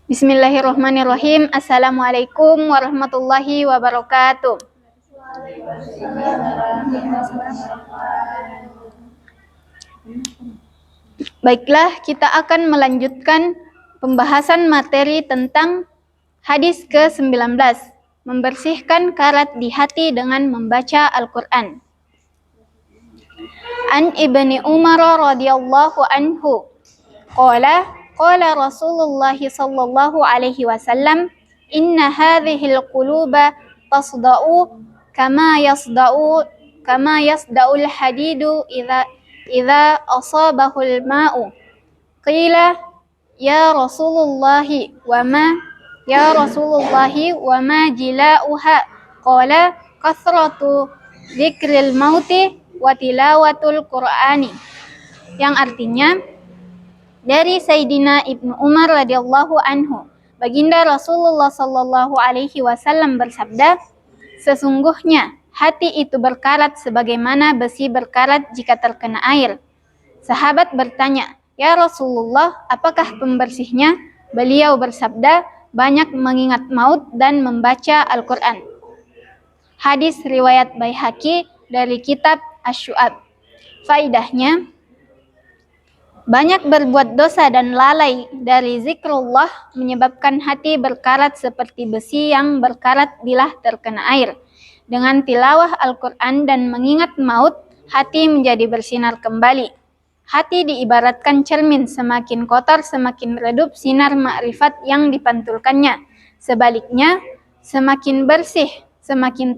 Bismillahirrahmanirrahim. Assalamualaikum warahmatullahi wabarakatuh. Baiklah, kita akan melanjutkan pembahasan materi tentang hadis ke-19, membersihkan karat di hati dengan membaca Al-Quran. An Ibni Umar radhiyallahu anhu qala Rasulullah sallallahu alaihi wasallam, inna hadhil quluba tasda'u kama yasda'ul hadidu idza asabahul ma'u. Qila ya Rasulullah wa ma jila'uha? Qala kasratu dzikril mauti wa tilawatul Qur'ani. Yang artinya, dari Sayyidina Ibnu Umar radhiyallahu anhu, baginda Rasulullah sallallahu alaihi wasallam bersabda, sesungguhnya hati itu berkarat sebagaimana besi berkarat jika terkena air. Sahabat bertanya, ya Rasulullah, apakah pembersihnya? Beliau bersabda, banyak mengingat maut dan membaca Al-Quran. Hadis riwayat Baihaqi dari kitab Asy-Syu'ab. Faidahnya, banyak berbuat dosa dan lalai dari zikrullah menyebabkan hati berkarat seperti besi yang berkarat bila terkena air. Dengan tilawah Al-Quran dan mengingat maut, hati menjadi bersinar kembali. Hati diibaratkan cermin, semakin kotor semakin redup sinar makrifat yang dipantulkannya. Sebaliknya, semakin bersih semakin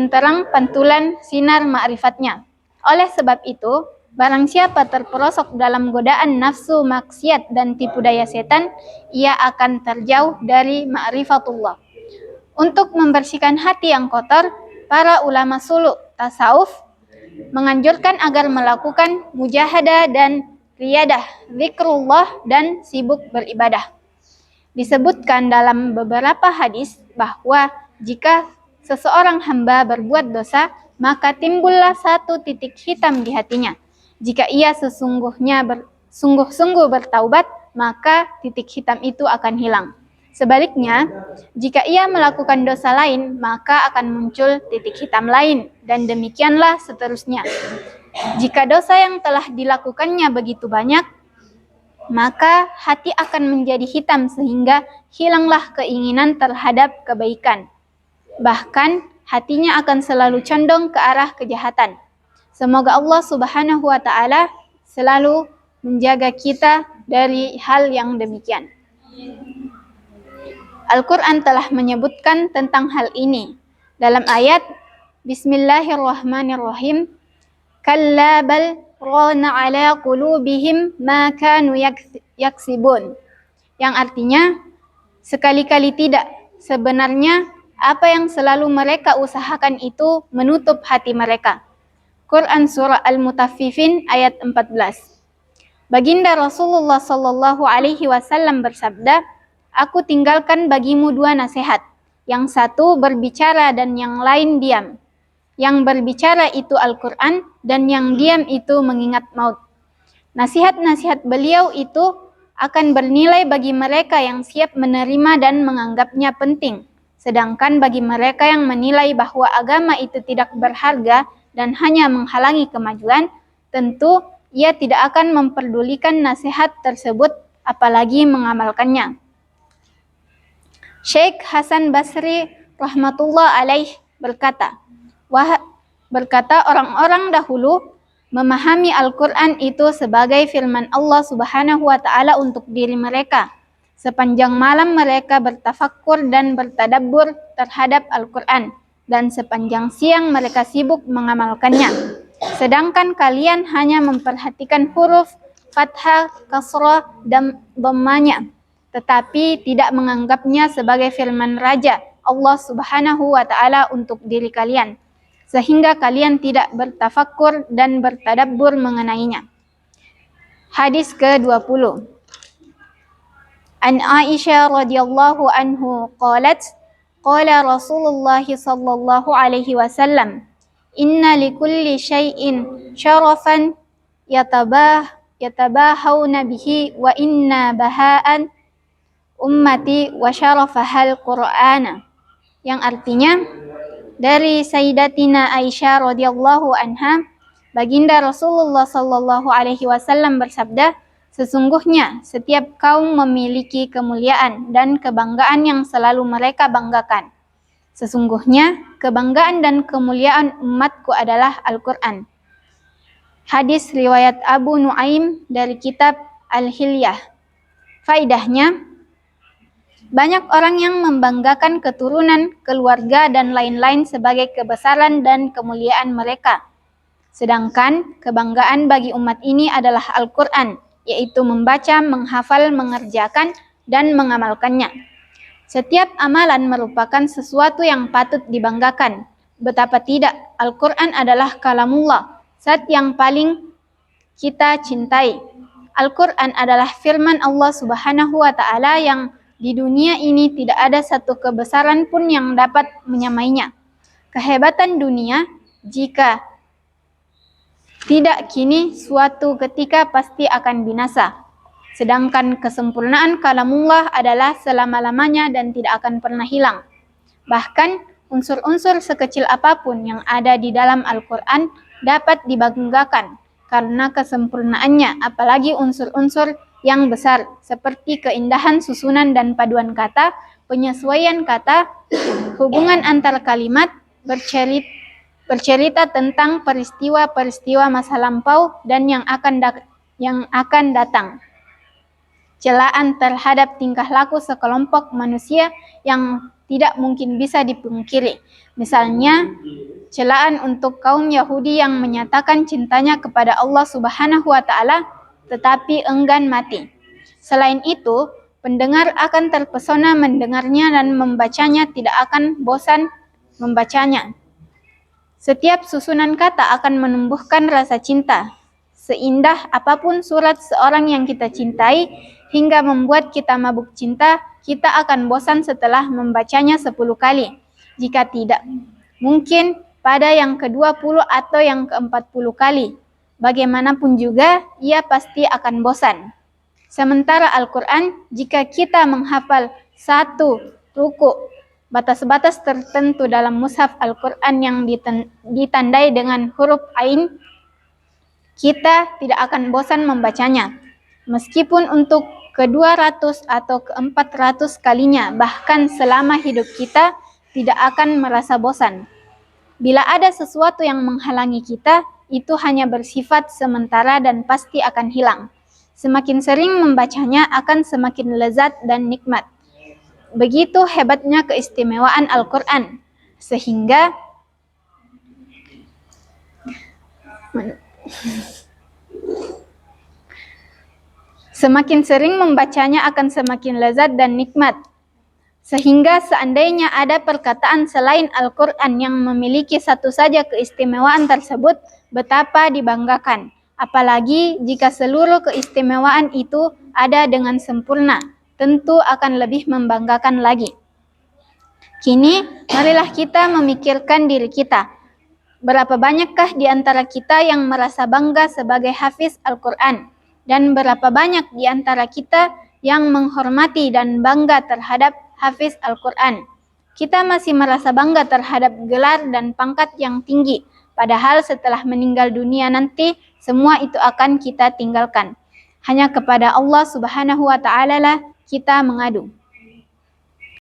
terang pantulan sinar ma'rifatnya. Oleh sebab itu, barang siapa terperosok dalam godaan nafsu maksiat dan tipu daya setan, ia akan terjauh dari ma'rifatullah. Untuk membersihkan hati yang kotor, para ulama suluk tasawuf menganjurkan agar melakukan mujahadah dan riyadah, zikrullah dan sibuk beribadah. Disebutkan dalam beberapa hadis bahwa jika seseorang hamba berbuat dosa, maka timbullah satu titik hitam di hatinya. Jika ia sungguh-sungguh bertaubat, maka titik hitam itu akan hilang. Sebaliknya, jika ia melakukan dosa lain, maka akan muncul titik hitam lain, dan demikianlah seterusnya. Jika dosa yang telah dilakukannya begitu banyak, maka hati akan menjadi hitam sehingga hilanglah keinginan terhadap kebaikan. Bahkan hatinya akan selalu condong ke arah kejahatan. Semoga Allah Subhanahu wa Ta'ala selalu menjaga kita dari hal yang demikian. Al-Quran telah menyebutkan tentang hal ini dalam ayat Bismillahirrahmanirrahim, kalla bal rana ala qulubihim ma kanu yaksibun. Yang artinya, sekali-kali tidak, sebenarnya apa yang selalu mereka usahakan itu menutup hati mereka. Quran Surah Al-Mutaffifin ayat 14. Baginda Rasulullah sallallahu alaihi wasallam bersabda, aku tinggalkan bagimu dua nasihat. Yang satu berbicara dan yang lain diam. Yang berbicara itu Al-Quran dan yang diam itu mengingat maut. Nasihat-nasihat beliau itu akan bernilai bagi mereka yang siap menerima dan menganggapnya penting. Sedangkan bagi mereka yang menilai bahwa agama itu tidak berharga dan hanya menghalangi kemajuan, tentu ia tidak akan memperdulikan nasihat tersebut apalagi mengamalkannya. Syekh Hasan Basri rahmatullah alaih berkata, orang-orang dahulu memahami Al-Quran itu sebagai firman Allah Subhanahu wa Ta'ala untuk diri mereka. Sepanjang malam mereka bertafakkur dan bertadabbur terhadap Al-Quran, dan sepanjang siang mereka sibuk mengamalkannya. Sedangkan kalian hanya memperhatikan huruf fathah, kasrah, dan dhammanya, tetapi tidak menganggapnya sebagai firman Raja Allah Subhanahu wa Ta'ala untuk diri kalian, sehingga kalian tidak bertafakkur dan bertadabbur mengenainya. Hadis ke-20. An Aisyah radhiyallahu anhu qalat, qala Rasulullah sallallahu alaihi wasallam, Inna likulli syai'in syarafan yatabahawna bihi wa inna baha'an ummati wa syarafahal Qur'ana. Yang artinya dari Sayyidatina Aisyah radhiyallahu anha, baginda Rasulullah sallallahu alaihi wasallam bersabda, sesungguhnya setiap kaum memiliki kemuliaan dan kebanggaan yang selalu mereka banggakan. Sesungguhnya kebanggaan dan kemuliaan umatku adalah Al-Quran. Hadis riwayat Abu Nuaim dari kitab Al-Hilyah. Faidahnya, banyak orang yang membanggakan keturunan, keluarga, dan lain-lain sebagai kebesaran dan kemuliaan mereka. Sedangkan kebanggaan bagi umat ini adalah Al-Quran, yaitu membaca, menghafal, mengerjakan, dan mengamalkannya. Setiap amalan merupakan sesuatu yang patut dibanggakan. Betapa tidak, Al-Quran adalah kalamullah, zat yang paling kita cintai. Al-Quran adalah firman Allah Subhanahu wa Ta'ala yang di dunia ini tidak ada satu kebesaran pun yang dapat menyamainya. Kehebatan dunia, jika tidak kini, suatu ketika pasti akan binasa. Sedangkan kesempurnaan kalamullah adalah selama-lamanya dan tidak akan pernah hilang. Bahkan, unsur-unsur sekecil apapun yang ada di dalam Al-Quran dapat dibanggakan karena kesempurnaannya, apalagi unsur-unsur yang besar seperti keindahan susunan dan paduan kata, penyesuaian kata, hubungan antar kalimat, bercerita tentang peristiwa-peristiwa masa lampau dan yang akan datang. Celaan terhadap tingkah laku sekelompok manusia yang tidak mungkin bisa dipungkiri. Misalnya, celaan untuk kaum Yahudi yang menyatakan cintanya kepada Allah Subhanahu wa Ta'ala tetapi enggan mati. Selain itu, pendengar akan terpesona mendengarnya dan membacanya tidak akan bosan membacanya. Setiap susunan kata akan menumbuhkan rasa cinta. Seindah apapun surat seorang yang kita cintai, hingga membuat kita mabuk cinta, kita akan bosan setelah membacanya 10 kali. Jika tidak, mungkin pada yang ke-20 atau yang ke-40 kali. Bagaimanapun juga, ia pasti akan bosan. Sementara Al-Quran, jika kita menghafal satu ruku, batas-batas tertentu dalam mushaf Al-Quran yang ditandai dengan huruf Ain, kita tidak akan bosan membacanya. Meskipun untuk ke-200 atau ke-400 kalinya, bahkan selama hidup kita tidak akan merasa bosan. Bila ada sesuatu yang menghalangi kita, itu hanya bersifat sementara dan pasti akan hilang. Semakin sering membacanya akan semakin lezat dan nikmat. Begitu hebatnya keistimewaan Al-Quran, sehingga semakin sering membacanya akan semakin lezat dan nikmat. Sehingga seandainya ada perkataan selain Al-Quran yang memiliki satu saja keistimewaan tersebut, betapa dibanggakan. Apalagi jika seluruh keistimewaan itu ada dengan sempurna, tentu akan lebih membanggakan lagi. Kini, marilah kita memikirkan diri kita. Berapa banyakkah di antara kita yang merasa bangga sebagai hafiz Al-Quran? Dan berapa banyak di antara kita yang menghormati dan bangga terhadap hafiz Al-Quran? Kita masih merasa bangga terhadap gelar dan pangkat yang tinggi, padahal setelah meninggal dunia nanti, semua itu akan kita tinggalkan. Hanya kepada Allah Subhanahu wa Ta'ala lah kita mengadu.